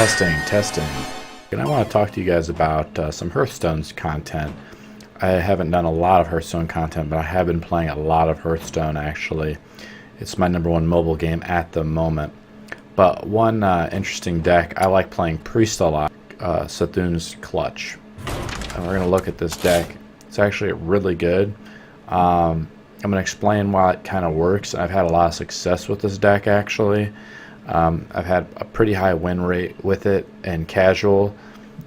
Testing. And I want to talk to you guys about some Hearthstone's content. I haven't done a lot of Hearthstone content, but I have been playing a lot of Hearthstone actually. It's my #1 mobile game at the moment. But one interesting deck, I like playing Priest a lot, Sethun's Clutch. And we're going to look at this deck. It's actually really good. I'm going to explain why it kind of works. I've had a lot of success with this deck actually. I've had a pretty high win rate with it in casual,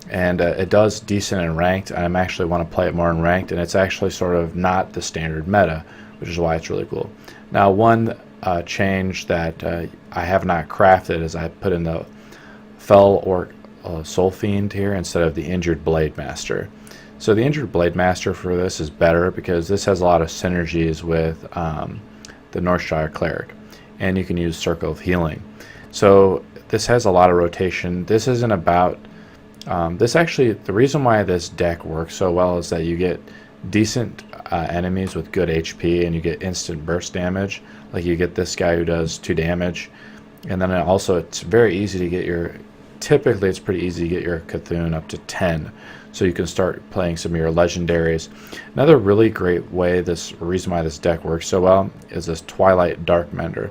and it does decent in ranked. I actually want to play it more in ranked, and it's actually sort of not the standard meta, which is why it's really cool. Now, one change that I have not crafted is I put in the Fell or Soul Fiend here instead of the Injured Blade Master. So the Injured Blade Master for this is better because this has a lot of synergies with the Northshire Cleric, and you can use Circle of Healing. So this has a lot of rotation. This isn't about this actually, the reason why this deck works so well is that you get decent enemies with good HP, and you get instant burst damage. Like you get this guy who does 2 damage, and then also it's very easy to get your, typically it's pretty easy to get your Cthulhu up to 10, so you can start playing some of your legendaries. Another really great way, this reason why this deck works so well, is this Twilight Darkmender.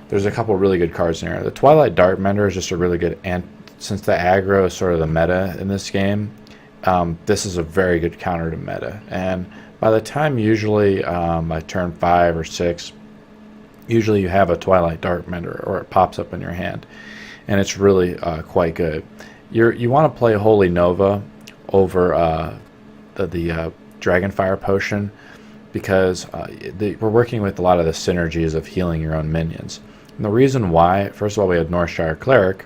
There's a couple really good cards in here. The Twilight Darkmender is just a really good, and since the aggro is sort of the meta in this game, this is a very good counter to meta. And by the time usually by turn 5 or 6, usually you have a Twilight Darkmender, or it pops up in your hand, and it's really quite good. You want to play Holy Nova over the Dragonfire Potion, because we're working with a lot of the synergies of healing your own minions. And the reason why, first of all, we have Northshire Cleric,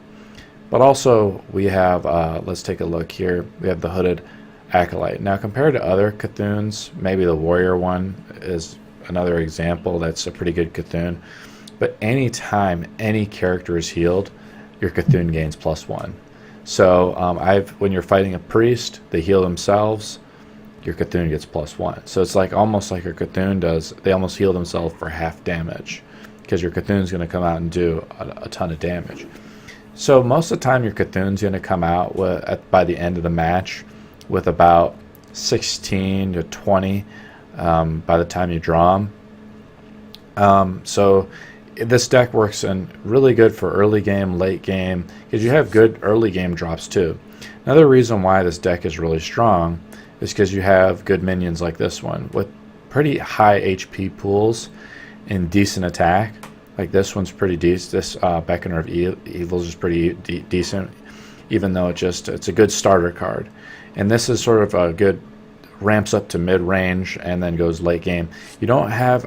but also we have, let's take a look here, we have the Hooded Acolyte. Now compared to other Cthulhu's, maybe the Warrior one is another example that's a pretty good Cthulhu, but anytime any character is healed, your Cthulhu gains +1. So when you're fighting a priest, they heal themselves, your Cthulhu gets +1. So it's like almost like your Cthulhu does, they almost heal themselves for half damage, because your Cthulhu's going to come out and do a ton of damage. So most of the time your Cthulhu's going to come out by the end of the match with about 16 to 20 by the time you draw them. So this deck works in really good for early game, late game, because you have good early game drops too. Another reason why this deck is really strong is because you have good minions like this one with pretty high HP pools and decent attack. Like this one's pretty decent. This Beckoner of Evils is pretty decent, even though it's a good starter card. And this is sort of a good, ramps up to mid range and then goes late game. You don't have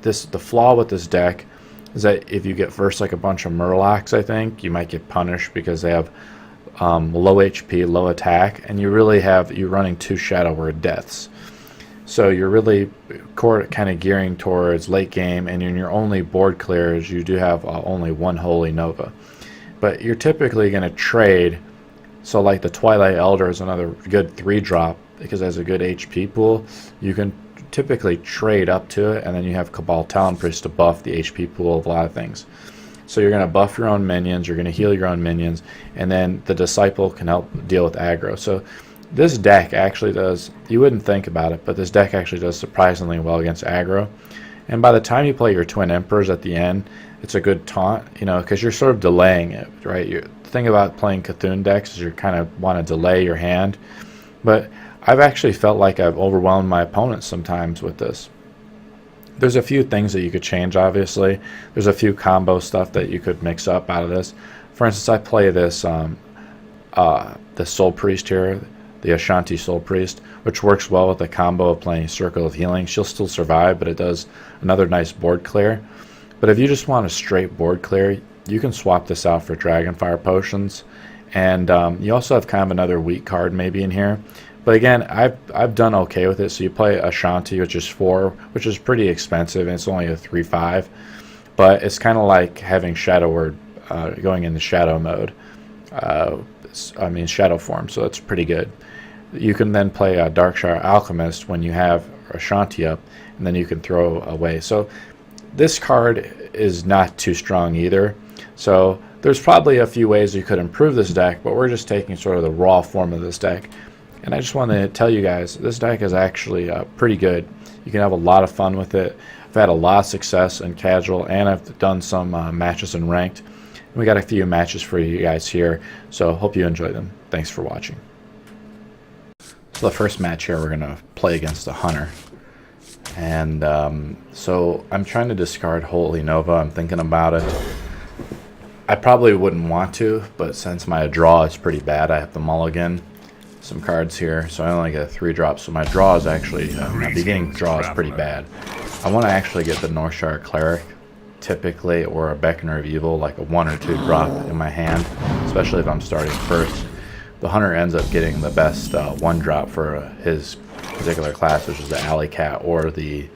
the flaw with this deck is that if you get first like a bunch of Murlocs, I think you might get punished because they have low HP, low attack, and you're running 2 Shadow Word Deaths. So you're really kind of gearing towards late game, and in your only board clears, you do have only 1 Holy Nova. But you're typically going to trade, so like the Twilight Elder is another good 3-drop, because it has a good HP pool. You can typically trade up to it, and then you have Cabal Talon Priest to buff the HP pool of a lot of things. So you're going to buff your own minions, you're going to heal your own minions, and then the Disciple can help deal with aggro. So this deck actually does, you wouldn't think about it, but this deck actually does surprisingly well against aggro. And by the time you play your Twin Emperors at the end, it's a good taunt, because you're sort of delaying it, right? The thing about playing Cthulhu decks is you kind of want to delay your hand. But I've actually felt like I've overwhelmed my opponents sometimes with this. There's a few things that you could change, obviously. There's a few combo stuff that you could mix up out of this. For instance, I play this the Soul Priest here, the Ashanti Soul Priest, which works well with the combo of playing Circle of Healing. She'll still survive, but it does another nice board clear. But if you just want a straight board clear, you can swap this out for Dragonfire Potions. And you also have kind of another weak card maybe in here. But again, I've done okay with it. So you play Ashanti, which is 4, which is pretty expensive, and it's only a 3/5. But it's kind of like having Shadow Word going into Shadow mode. Shadow form, so that's pretty good. You can then play a Darkshire Alchemist when you have Ashanti up, and then you can throw away. So this card is not too strong either. So There's probably a few ways you could improve this deck, but we're just taking sort of the raw form of this deck. And I just want to tell you guys, this deck is actually pretty good. You can have a lot of fun with it. I've had a lot of success in casual, and I've done some matches in ranked. And we got a few matches for you guys here, so hope you enjoy them. Thanks for watching. So the first match here, we're going to play against the Hunter. And so I'm trying to discard Holy Nova. I'm thinking about it. I probably wouldn't want to, but since my draw is pretty bad, I have to mulligan some cards here. So I only get a 3-drop, so my draw is actually, my beginning draw is pretty bad. I want to actually get the Northshire Cleric, typically, or a Beckoner of Evil, like a 1 or 2 drop in my hand, especially if I'm starting first. The Hunter ends up getting the best 1-drop for his particular class, which is the Alley Cat, or he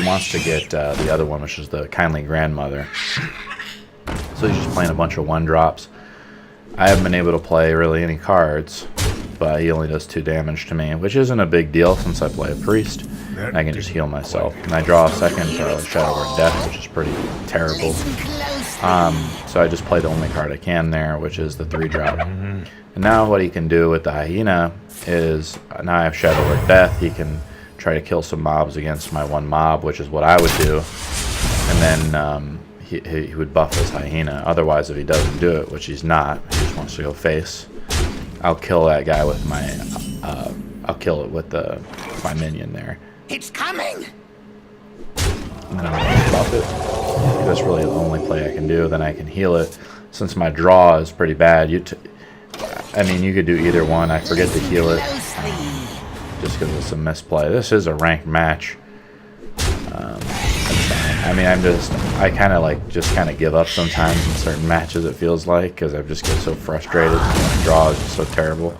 wants to get the other one, which is the Kindly Grandmother. So he's just playing a bunch of 1-drops. I haven't been able to play really any cards, but he only does 2 damage to me, which isn't a big deal since I play a Priest. And I can just heal myself. And I draw a second Shadow Word Death, which is pretty terrible. So I just play the only card I can there, which is the 3-drop. And now what he can do with the Hyena is, now I have Shadow Word Death, he can try to kill some mobs against my 1 mob, which is what I would do. And then he would buff his Hyena. Otherwise, if he doesn't do it, which he's not, he just wants to go face, I'll kill that guy with my, I'll kill it with my minion there. It's coming! And then I'll buff it. That's really the only play I can do. Then I can heal it. Since my draw is pretty bad, I mean, you could do either one. I forget to heal it just because it's a misplay. This is a ranked match. I mean, I kind of give up sometimes in certain matches, it feels like, because I just get so frustrated. My draw is just so terrible.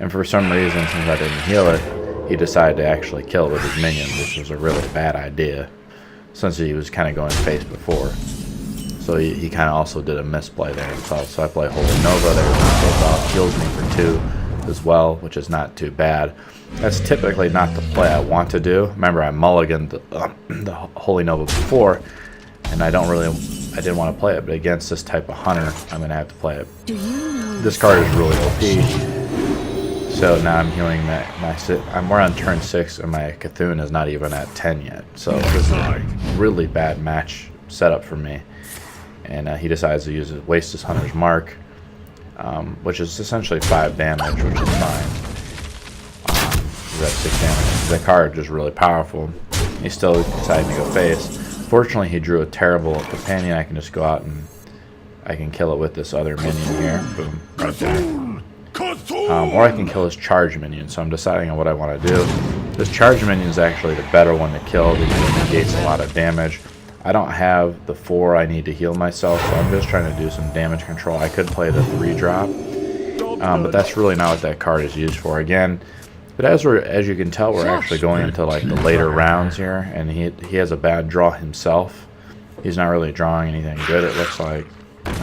And for some reason, since I didn't heal it, he decided to actually kill it with his minions, which was a really bad idea, since he was kind of going face before. So he kind of also did a misplay there himself. So I play Holy Nova, there goes off, heals me for 2 as well, which is not too bad. That's typically not the play I want to do. Remember, I mulliganed the Holy Nova before, and I didn't want to play it, but against this type of Hunter, I'm going to have to play it. This card is really OP. So now I'm healing we're on turn 6, and my Cthulhu is not even at 10 yet. So this is a really bad match setup for me. And he decides to waste his Hunter's Mark, which is essentially 5 damage, which is fine. That's 6 damage. The card is really powerful. He's still deciding to go face. Fortunately, he drew a terrible companion. I can just go out and I can kill it with this other minion here. Boom, right there. Or I can kill his charge minion. So I'm deciding on what I want to do. This charge minion is actually the better one to kill because it negates a lot of damage. I don't have the 4 I need to heal myself, so I'm just trying to do some damage control. I could play the 3-drop, but that's really not what that card is used for. Again, but as you can tell, we're actually going into like the later rounds here, and he has a bad draw himself. He's not really drawing anything good, it looks like.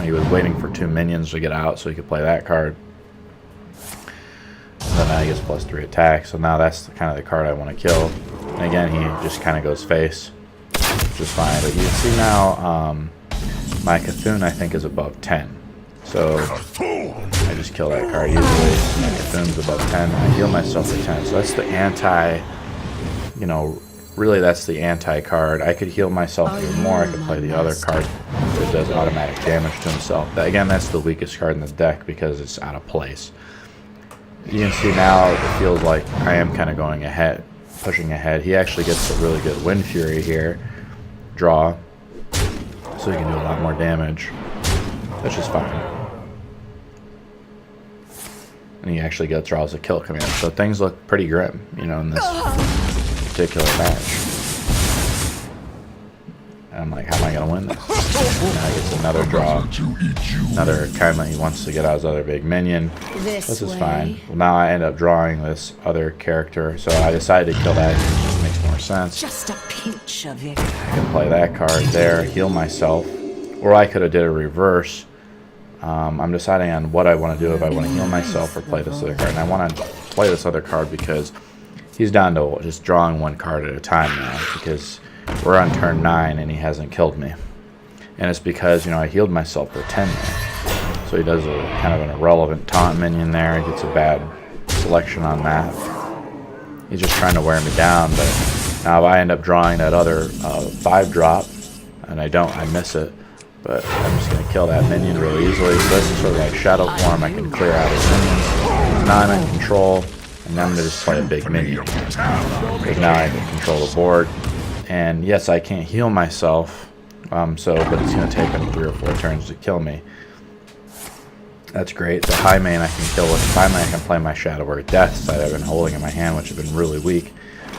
He was waiting for 2 minions to get out so he could play that card. And then now he gets +3 attack, so now that's kind of the card I want to kill. And again, he just kind of goes face, which is fine. But you can see now my Cthulhu, I think, is above 10. So I just kill that card easily. My Cthulhu's above 10. I heal myself for 10. So that's the anti, really that's the anti-card. I could heal myself even more. I could play the other card that does automatic damage to himself. Again, that's the weakest card in the deck because it's out of place. You can see now it feels like I am kind of going ahead, pushing ahead. He actually gets a really good Wind Fury here. Draw. So he can do a lot more damage. That's just fine. And he actually draws a kill command. So things look pretty grim, in this particular match. And I'm like, how am I going to win this? Now he gets another draw. Another kindly, he wants to get out his other big minion. This is fine. Well, now I end up drawing this other character. So I decided to kill that. It just makes more sense. Just a pinch of it. I can play that card there, heal myself. Or I could have did a reverse. I'm deciding on what I want to do, if I want to heal myself or play this other card. And I want to play this other card because he's down to just drawing 1 card at a time now, because we're on turn 9 and he hasn't killed me. and it's because, you know, I healed myself for 10 there. So he does a kind of an irrelevant taunt minion there. He gets a bad selection on that. He's just trying to wear me down, but now if I end up drawing that other 5-drop, and I miss it, but I'm just going to kill that minion really easily. So this is sort of like shadow form. I can clear out his minions. Now I'm in control, and now I'm going to just play a big minion. Because now I can control the board. And yes, I can't heal myself, but it's going to take him 3 or 4 turns to kill me. That's great. The high main I can kill with. Finally, I can play my Shadow Word Deaths that I've been holding in my hand, which have been really weak.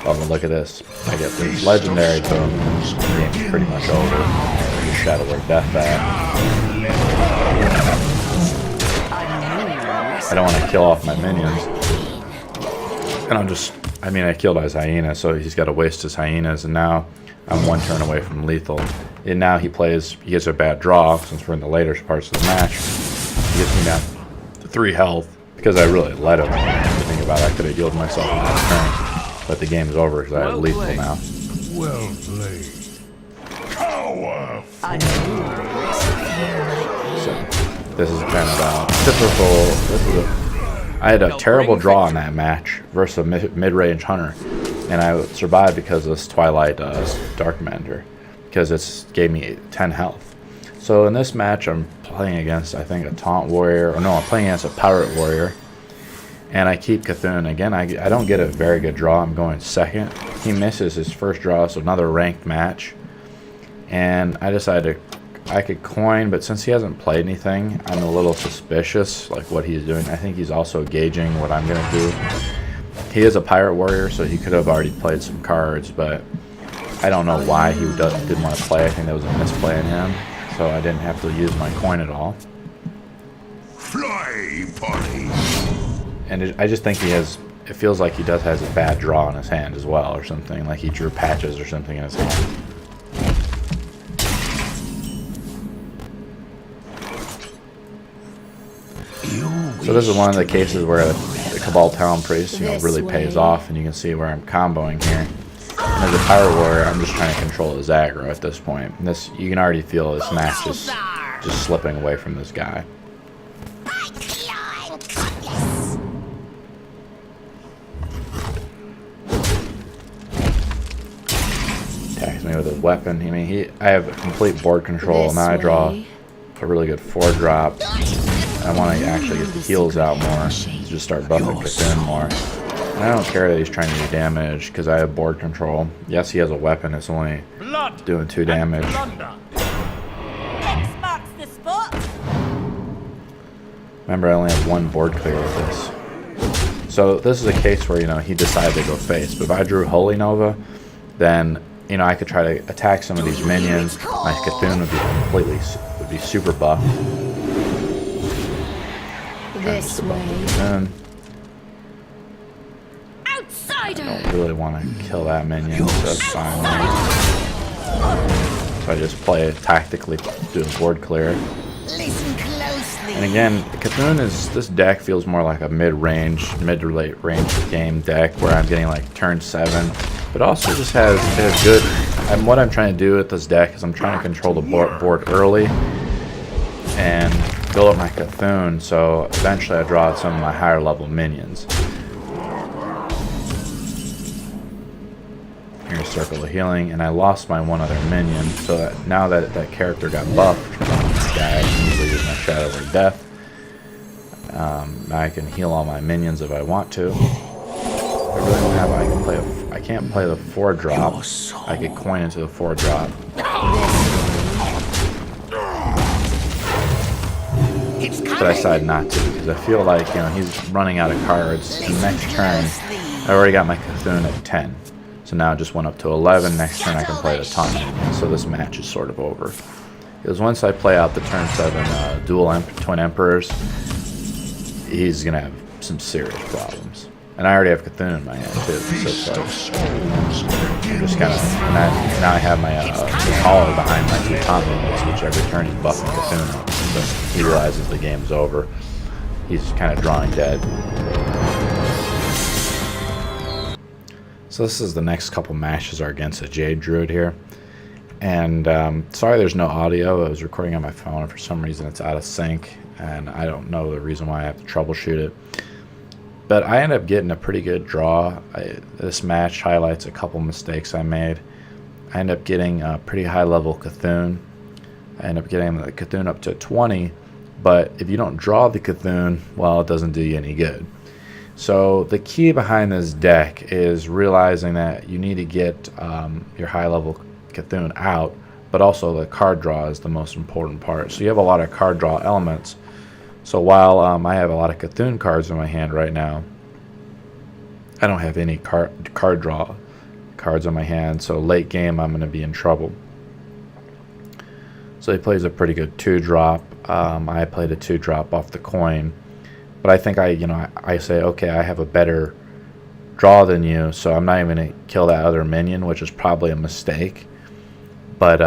Oh, but look at this. I get this legendary, boom. The game's pretty much over. Just Shadow Word Death that. I don't want to kill off my minions. And I killed his hyena, so he's got to waste his hyenas, and now I'm 1 turn away from lethal. And now he gets a bad draw, since we're in the later parts of the match. He gets me down to 3 health, because I really let him. Think about it, I could have healed myself in that turn, but the game's over because I have lethal now. Well played. Coward! So, this is kind of typical. I had a terrible draw in that match versus a mid-range hunter, and I survived because of this Twilight Dark Mender, because it gave me 10 health. So in this match, I'm playing against, I think, a Taunt Warrior, or no, I'm playing against a Pirate Warrior, and I keep Cthulhu. Again, I don't get a very good draw. I'm going second. He misses his first draw, so another ranked match, and I decided I could coin, but since he hasn't played anything, I'm a little suspicious, like what he's doing. I think he's also gauging what I'm going to do. He is a Pirate Warrior, so he could have already played some cards, but I don't know why he didn't want to play. I think that was a misplay in him, so I didn't have to use my coin at all. Fly, Polly! And I just think it feels like he has a bad draw in his hand as well, or something, like he drew patches or something in his hand. So this is one of the cases where the Cabal Talon Priest, really pays off, and you can see where I'm comboing here. And as a Pirate Warrior, I'm just trying to control his aggro at this point. And you can already feel this match just slipping away from this guy. Attacks me with his weapon. I mean, I have complete board control. Now I draw a really good 4-drop. I want to actually get the heals out more, just start buffing Cthulhu more. And I don't care that he's trying to do damage, because I have board control. Yes, he has a weapon, it's only doing 2 damage. Remember, I only have 1 board clear with this. So this is a case where, he decided to go face. But if I drew Holy Nova, then, I could try to attack some of these minions. My Cthulhu would be super buffed. This way. Outsider. I don't really want to kill that minion, so that's fine. So I just play it tactically, do a board clear. Listen closely. And again, Cthulhu this deck feels more like a mid to late range game deck where I'm getting like turn 7, but also just has good. And what I'm trying to do with this deck is I'm trying to control the board early and build up my Cthulhu, so eventually I draw out some of my higher level minions. Here's Circle of Healing, and I lost my 1 other minion, so that now that character got buffed from this guy, I can easily use my Shadow Word Death. Now I can heal all my minions if I want to. I really don't have. I can't play the 4-drop. I could coin into the 4-drop. But I decided not to, because I feel like, he's running out of cards. And next turn, I already got my Cthulhu at 10. So now it just went up to 11. Next turn I can play the Taunt Minion. So this match is sort of over. Because once I play out the turn 7 dual Twin Emperors, he's going to have some serious problems. And I already have Cthulhu in my hand too, so it's like, I'm just kind of, now I have my collar behind my 2 Taunt Minions, which every turn he's buffing Cthulhu. So he realizes the game's over. He's kind of drawing dead. So this is the next couple matches are against a Jade Druid here. And sorry there's no audio. I was recording on my phone, and for some reason it's out of sync, and I don't know the reason why. I have to troubleshoot it. But I ended up getting a pretty good draw. This match highlights a couple mistakes I made. I ended up getting a pretty high level Cthulhu. I ended up getting the Cthulhu up to 20, but if you don't draw the Cthulhu, well, it doesn't do you any good. So the key behind this deck is realizing that you need to get your high level Cthulhu out, but also the card draw is the most important part. So you have a lot of card draw elements. So while I have a lot of Cthulhu cards in my hand right now, I don't have any card draw cards in my hand. So late game, I'm going to be in trouble. So he plays a pretty good 2-drop. I played a 2-drop off the coin, but I think I say, okay, I have a better draw than you, so I'm not even going to kill that other minion, which is probably a mistake. But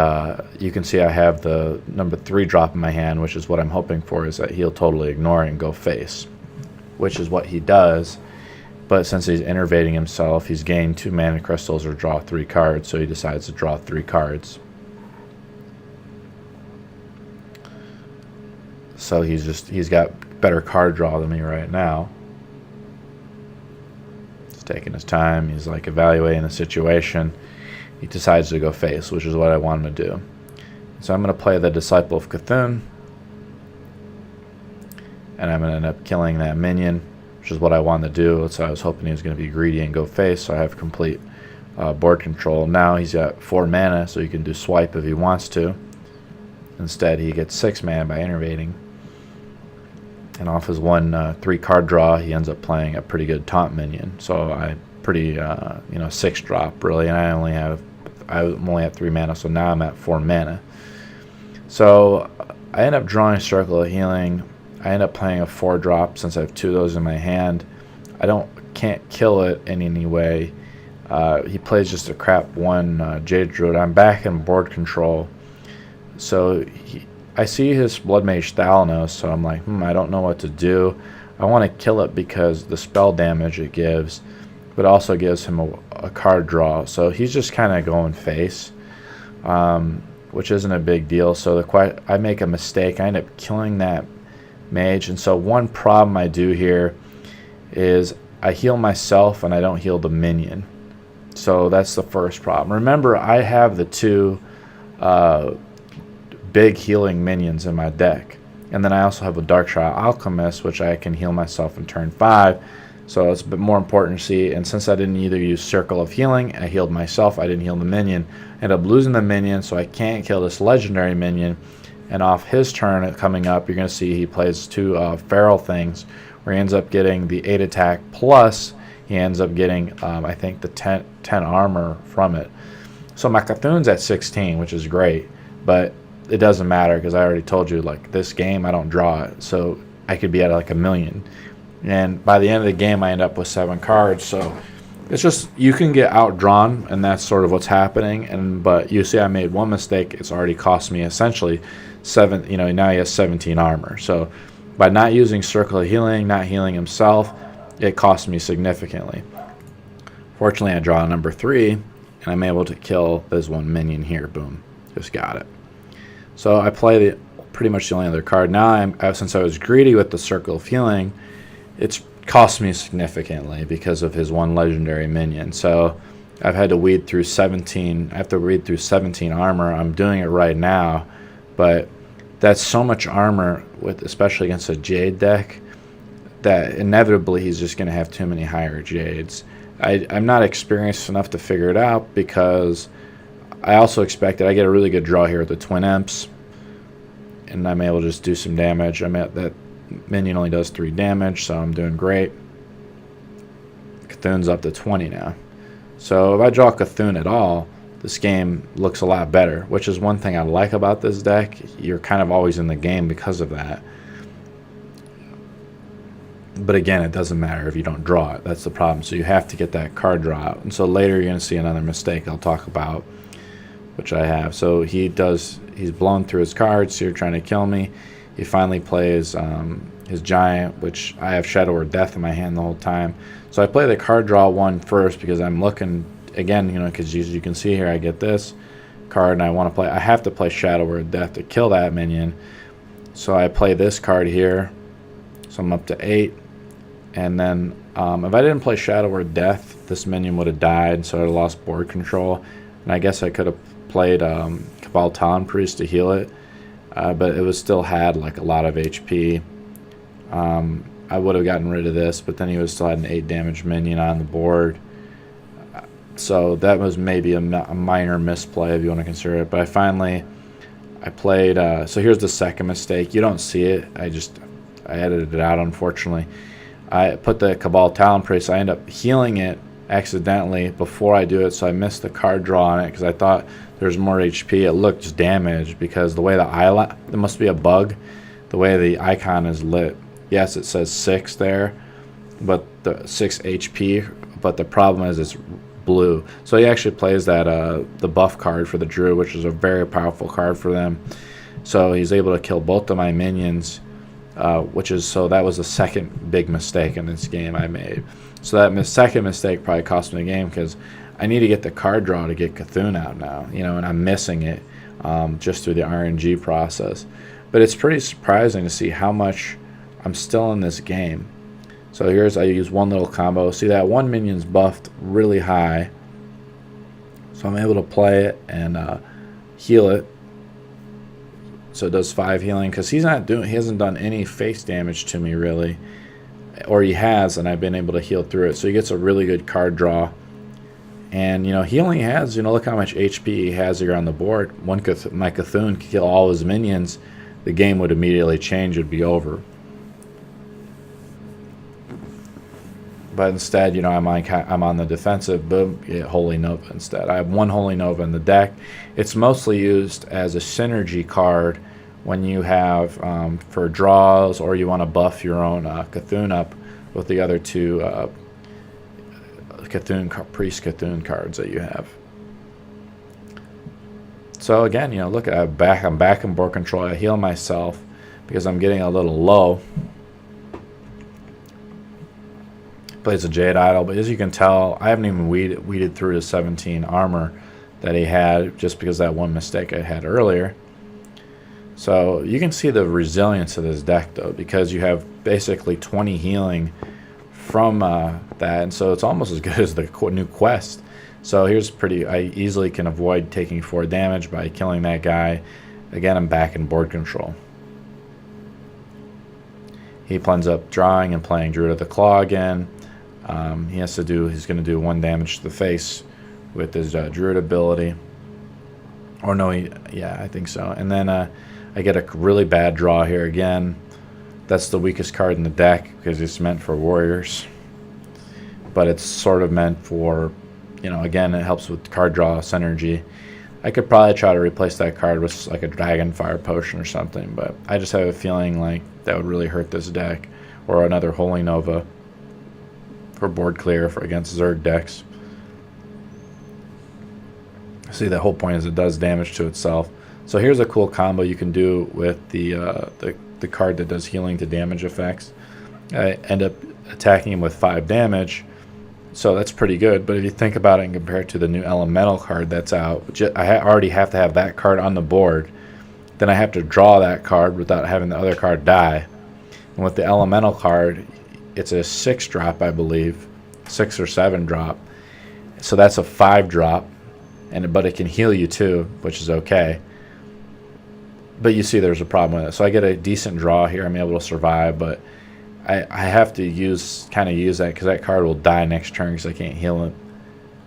you can see I have the number 3 drop in my hand, which is what I'm hoping for, is that he'll totally ignore it and go face, which is what he does. But since he's innervating himself, he's gained 2 mana crystals or draw 3 cards, so he decides to draw 3 cards. So he's got better card draw than me right now. He's taking his time. He's like evaluating the situation. He decides to go face, which is what I want him to do. So I'm going to play the Disciple of Cthulhu, and I'm going to end up killing that minion, which is what I wanted to do. So I was hoping he was going to be greedy and go face, so I have complete board control. Now he's got 4 mana, so he can do swipe if he wants to. Instead, he gets 6 mana by innervating. And off his 3 card draw, he ends up playing a pretty good taunt minion. So I pretty 6 drop really, and I only have 3 mana, so now I'm at 4 mana. So I end up drawing Circle of Healing. I end up playing a 4 drop since I have 2 of those in my hand. Can't kill it in any way. He plays just a crap 1 Jade Druid. I'm back in board control. So I see his Blood Mage Thalanos, so I'm like, I don't know what to do. I want to kill it because the spell damage it gives, but also gives him a card draw. So he's just kind of going face, which isn't a big deal. So I make a mistake. I end up killing that mage. And so one problem I do here is I heal myself and I don't heal the minion. So that's the first problem. Remember, I have the 2 big healing minions in my deck. And then I also have a Darkshire Alchemist, which I can heal myself in turn 5. So it's a bit more important to see. And since I didn't either use Circle of Healing, I healed myself, I didn't heal the minion. I ended up losing the minion, so I can't kill this legendary minion. And off his turn coming up, you're going to see he plays 2 feral things, where he ends up getting the 8 attack, plus he ends up getting, I think, the 10 armor from it. So my Cthulhu's at 16, which is great, but it doesn't matter because I already told you, like, this game I don't draw it, so I could be at like 1,000,000. And by the end of the game, I end up with 7 cards. So it's just, you can get outdrawn, and that's sort of what's happening. But you see, I made one mistake. It's already cost me essentially 7. Now he has 17 armor. So by not using Circle of Healing, not healing himself, it cost me significantly. Fortunately, I draw number 3, and I'm able to kill this 1 minion here. Boom, just got it. So I play pretty much the only other card. Now, since I was greedy with the Circle of Healing, it's cost me significantly because of his 1 legendary minion. So I've had to weed through 17. I have to read through 17 armor. I'm doing it right now, but that's so much armor, especially against a Jade deck, that inevitably he's just going to have too many higher Jades. I'm not experienced enough to figure it out, because I also expected I get a really good draw here with the Twin Imps, and I'm able to just do some damage. I'm at that minion only does 3 damage, so I'm doing great. Cthulhu's up to 20 now. So if I draw Cthulhu at all, this game looks a lot better, which is one thing I like about this deck. You're kind of always in the game because of that. But again, it doesn't matter if you don't draw it. That's the problem. So you have to get that card draw out. And so later you're going to see another mistake I'll talk about, which I have. So he's blown through his cards here trying to kill me. He finally plays his giant, which I have Shadow or Death in my hand the whole time. So I play the card draw 1 first because I'm looking, again, because as you can see here, I get this. card, and I have to play Shadow Word Death to kill that minion. So I play this card here. So I'm up to 8. And then if I didn't play Shadow Word Death, this minion would have died, so I lost board control. And I guess I could have played Cabal Talon Priest to heal it, but it was still had like a lot of HP. I would have gotten rid of this, but then he would still had an 8 damage minion on the board. So that was maybe a minor misplay if you want to consider it. But I played, so here's the second mistake. You don't see it. I edited it out, unfortunately. I put the Cabal Talon Priest. I end up healing it accidentally before I do it, so I missed the card draw on it because I thought there's more HP. It looked damaged because the way there must be a bug, the way the icon is lit. Yes, it says 6 there, but the 6 HP, but the problem is it's blue. So he actually plays that the buff card for the Druid, which is a very powerful card for them. So he's able to kill both of my minions, so that was the second big mistake in this game I made. So that second mistake probably cost me the game because I need to get the card draw to get Cthulhu out now, and I'm missing it just through the RNG process. But it's pretty surprising to see how much I'm still in this game. So I use one little combo. See, that one minion's buffed really high, so I'm able to play it and heal it. So it does 5 healing because he hasn't done any face damage to me really, or he has, and I've been able to heal through it. So he gets a really good card draw, and he only has, look how much HP he has here on the board. My Cthulhu could kill all his minions, the game would immediately change. It'd be over. But instead, I'm on the defensive. Boom, yeah, Holy Nova instead. I have 1 Holy Nova in the deck. It's mostly used as a synergy card when you have for draws, or you want to buff your own Cthulhu up with the other 2 Priest Cthulhu cards that you have. So again, look, I'm back in board control. I heal myself because I'm getting a little low. Plays a Jade Idol, but as you can tell, I haven't even weeded through his 17 armor that he had just because that one mistake I had earlier. So you can see the resilience of this deck though, because you have basically 20 healing from that, and so it's almost as good as the new quest. So I easily can avoid taking 4 damage by killing that guy. Again, I'm back in board control. He ends up drawing and playing Druid of the Claw again. He's going to do 1 damage to the face with his Druid ability. Or no, I think so. And then I get a really bad draw here again. That's the weakest card in the deck because it's meant for warriors. But it's sort of meant for, again, it helps with card draw synergy. I could probably try to replace that card with like a Dragonfire Potion or something, but I just have a feeling like that would really hurt this deck. Or another Holy Nova for board clear against Zerg decks. See, the whole point is it does damage to itself. So here's a cool combo you can do with the card that does healing to damage effects. I end up attacking him with 5 damage, so that's pretty good. But if you think about it and compare it to the new Elemental card that's out, I already have to have that card on the board. Then I have to draw that card without having the other card die. And with the Elemental card, it's a 6 drop, I believe, 6 or 7 drop. So that's a 5 drop, but it can heal you too, which is okay. But you see there's a problem with it. So I get a decent draw here. I'm able to survive, but I have to use that because that card will die next turn because I can't heal it.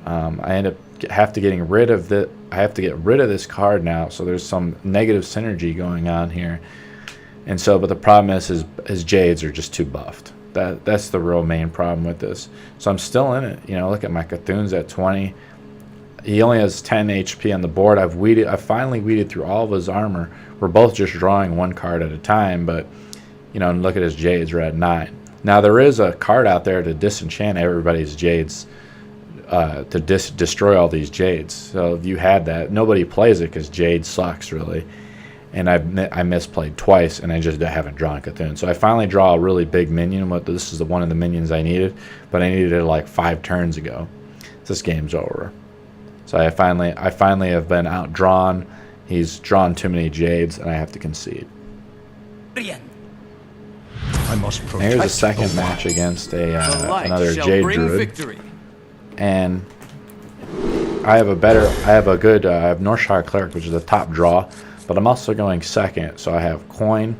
I end up have to get rid of this card now. So there's some negative synergy going on here. And so, but the problem is his Jades are just too buffed. That's the real main problem with this. So I'm still in it. Look at my Cthulhu's at 20. He only has 10 HP on the board. I finally weeded through all of his armor. We're both just drawing 1 card at a time, but and look at his Jades. We're at 9. Now there is a card out there to disenchant everybody's Jades, to destroy all these Jades. So if you had that, nobody plays it because Jade sucks really. And I misplayed twice, and I just haven't drawn Cthulhu. So I finally draw a really big minion. This is one of the minions I needed, but I needed it like 5 turns ago. This game's over. So I finally have been outdrawn. He's drawn too many jades, and I have to concede. I must And protect here's a second the match wild. against a The light another shall jade bring druid, victory. and I have Northshire Cleric, which is the top draw, but I'm also going second, so I have coin,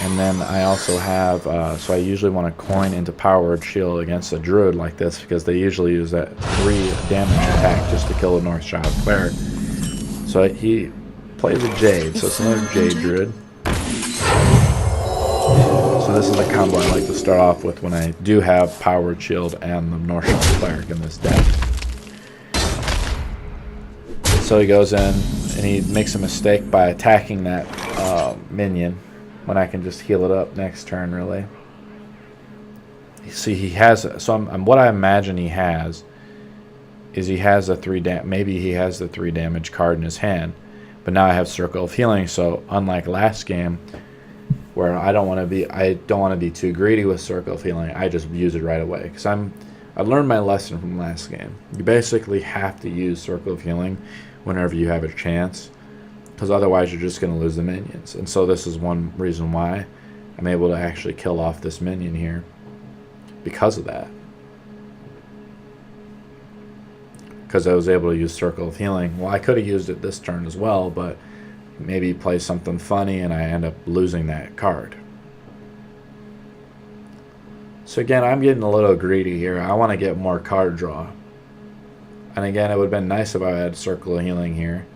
and then I also have, so I usually want to coin into Power Word Shield against a druid like this, because they usually use that 3 damage attack just to kill a Northshire Cleric. So he plays a jade, so it's another jade druid. So this is a combo I like to start off with when I do have Power Word Shield and the Northshire Cleric in this deck. So he goes in and he makes a mistake by attacking that minion when I can just heal it up next turn, really. See, he has, so what I imagine he has is he has a maybe he has the 3 damage card in his hand, but now I have Circle of Healing, so unlike last game where I don't want to be too greedy with Circle of Healing, I just use it right away, because I learned my lesson from last game. You basically have to use Circle of Healing whenever you have a chance, because otherwise you're just going to lose the minions. And so this is one reason why I'm able to actually kill off this minion here, because of that. Because I was able to use Circle of Healing. Well, I could have used it this turn as well, but maybe play something funny and I end up losing that card. So again, I'm getting a little greedy here. I want to get more card draw. And again, it would have been nice if I had Circle of Healing here,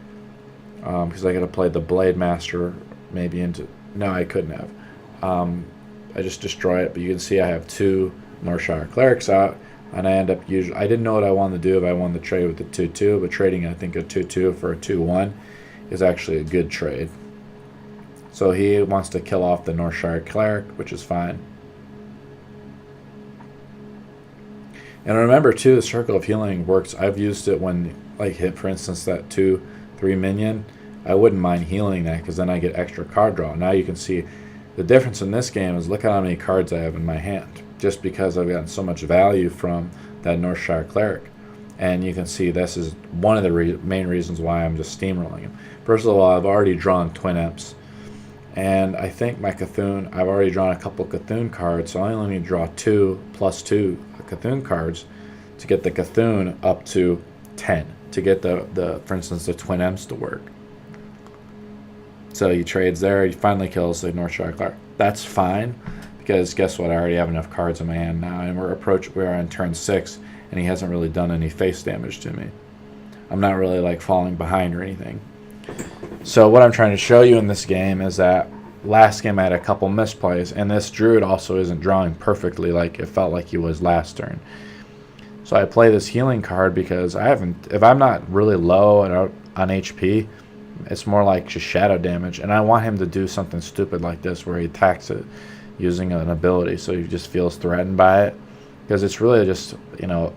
because I could have played the Blade Master maybe into... No, I couldn't have. I just destroy it, but you can see I have 2 Northshire Clerics out, and I end up usually... I didn't know what I wanted to do if I wanted to trade with the 2-2, but trading, I think, a 2-2 for a 2-1 is actually a good trade. So he wants to kill off the Northshire Cleric, which is fine. And remember too, the Circle of Healing works. I've used it when, like, hit, for instance, that 2-3 minion. I wouldn't mind healing that, because then I get extra card draw. Now you can see the difference in this game is, look at how many cards I have in my hand, just because I've gotten so much value from that Northshire Cleric. And you can see this is one of the main reasons why I'm just steamrolling him. First of all, I've already drawn Twin Imps, and I think my Cthulhu, I've already drawn a couple Cthulhu cards, so I only need to draw 2 + 2 Cthulhu cards to get the Cthulhu up to 10, to get the for instance, the Twin Imps to work. So he trades there, he finally kills the Northshire Cleric. That's fine, because guess what, I already have enough cards in my hand now, and we're on turn 6, and he hasn't really done any face damage to me. I'm not really like falling behind or anything. So what I'm trying to show you in this game is that last game I had a couple misplays, and this druid also isn't drawing perfectly like it felt like he was last turn. So I play this healing card because if I'm not really low on HP, it's more like just shadow damage, and I want him to do something stupid like this where he attacks it using an ability, so he just feels threatened by it, because it's really just, you know,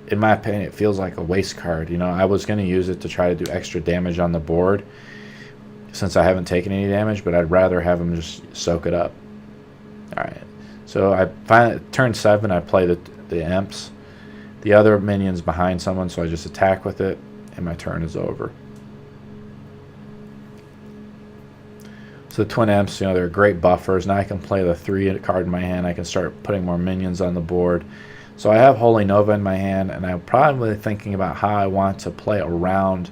in my opinion, it feels like a waste card. You know, I was going to use it to try to do extra damage on the board since I haven't taken any damage, but I'd rather have him just soak it up. Alright, so I finally, turn 7, I play the Imps. The other minion's behind someone, so I just attack with it, and my turn is over. So the Twin Imps, you know, they're great buffers. Now I can play the 3 card in my hand. I can start putting more minions on the board. So I have Holy Nova in my hand, and I'm probably thinking about how I want to play around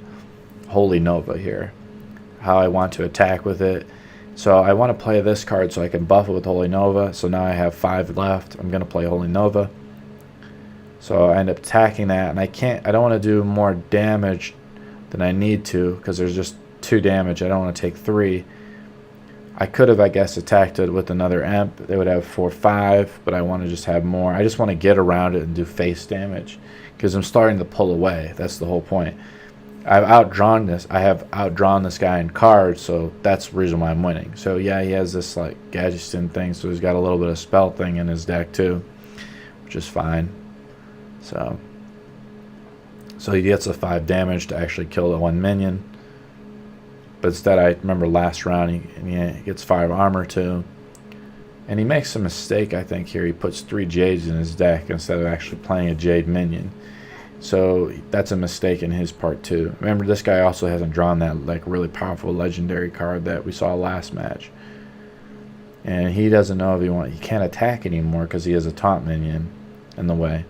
Holy Nova here, how I want to attack with it. So I want to play this card so I can buff it with Holy Nova. So now I have 5 left. I'm going to play Holy Nova. So I end up attacking that, and I don't want to do more damage than I need to, because there's just 2 damage. I don't want to take 3. I could have, I guess, attacked it with another Imp. They would have 4-5, but I want to just have more. I just want to get around it and do face damage, because I'm starting to pull away. That's the whole point. I have outdrawn this guy in cards, so that's the reason why I'm winning. So yeah, he has this like Gadgetzin thing, so he's got a little bit of spell thing in his deck too, which is fine. So he gets a 5 damage to actually kill the 1 minion. But instead, I remember last round, he gets 5 armor too. And he makes a mistake, I think, here. He puts 3 Jades in his deck instead of actually playing a Jade minion. So that's a mistake in his part too. Remember, this guy also hasn't drawn that like really powerful legendary card that we saw last match. And he doesn't know if he can't attack anymore because he has a taunt minion in the way.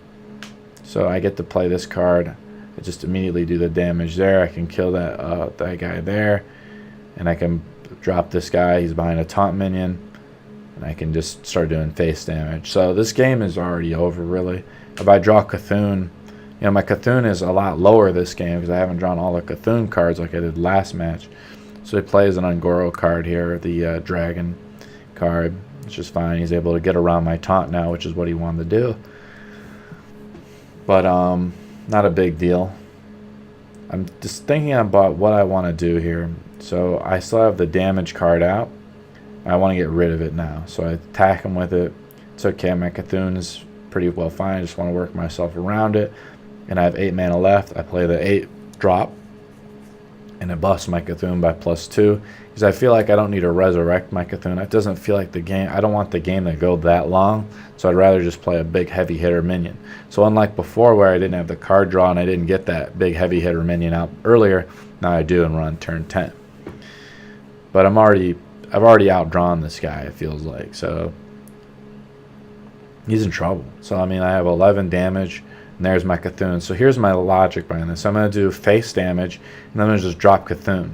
So I get to play this card. I just immediately do the damage there. I can kill that guy there, and I can drop this guy. He's behind a taunt minion, and I can just start doing face damage. So this game is already over, really. If I draw Cthulhu, you know, my Cthulhu is a lot lower this game because I haven't drawn all the Cthulhu cards like I did last match. So he plays an Ungoro card here, the dragon card, which is fine. He's able to get around my taunt now, which is what he wanted to do. But not a big deal. I'm just thinking about what I want to do here. So I still have the damage card out. I want to get rid of it now. So I attack him with it. It's okay. My Cthulhu is pretty well fine. I just want to work myself around it. And I have 8 mana left. I play the 8 drop. And I bust my Cthulhu by +2. Because I feel like I don't need to resurrect my Cthulhu. It doesn't feel like the game. I don't want the game to go that long. So I'd rather just play a big heavy hitter minion. So unlike before where I didn't have the card draw and I didn't get that big heavy hitter minion out earlier, now I do and run turn 10. But I've already outdrawn this guy, it feels like. So he's in trouble. So I mean, I have 11 damage. And there's my Cthulhu. So here's my logic behind this. I'm going to do face damage, and I'm going to just drop Cthulhu.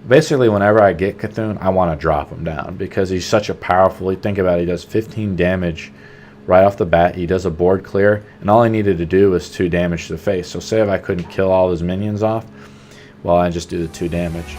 Basically, whenever I get Cthulhu, I want to drop him down because he's such a powerful. Think about it, he does 15 damage right off the bat. He does a board clear, and all I needed to do was 2 damage to the face. So say if I couldn't kill all his minions off, well, I just do the 2 damage.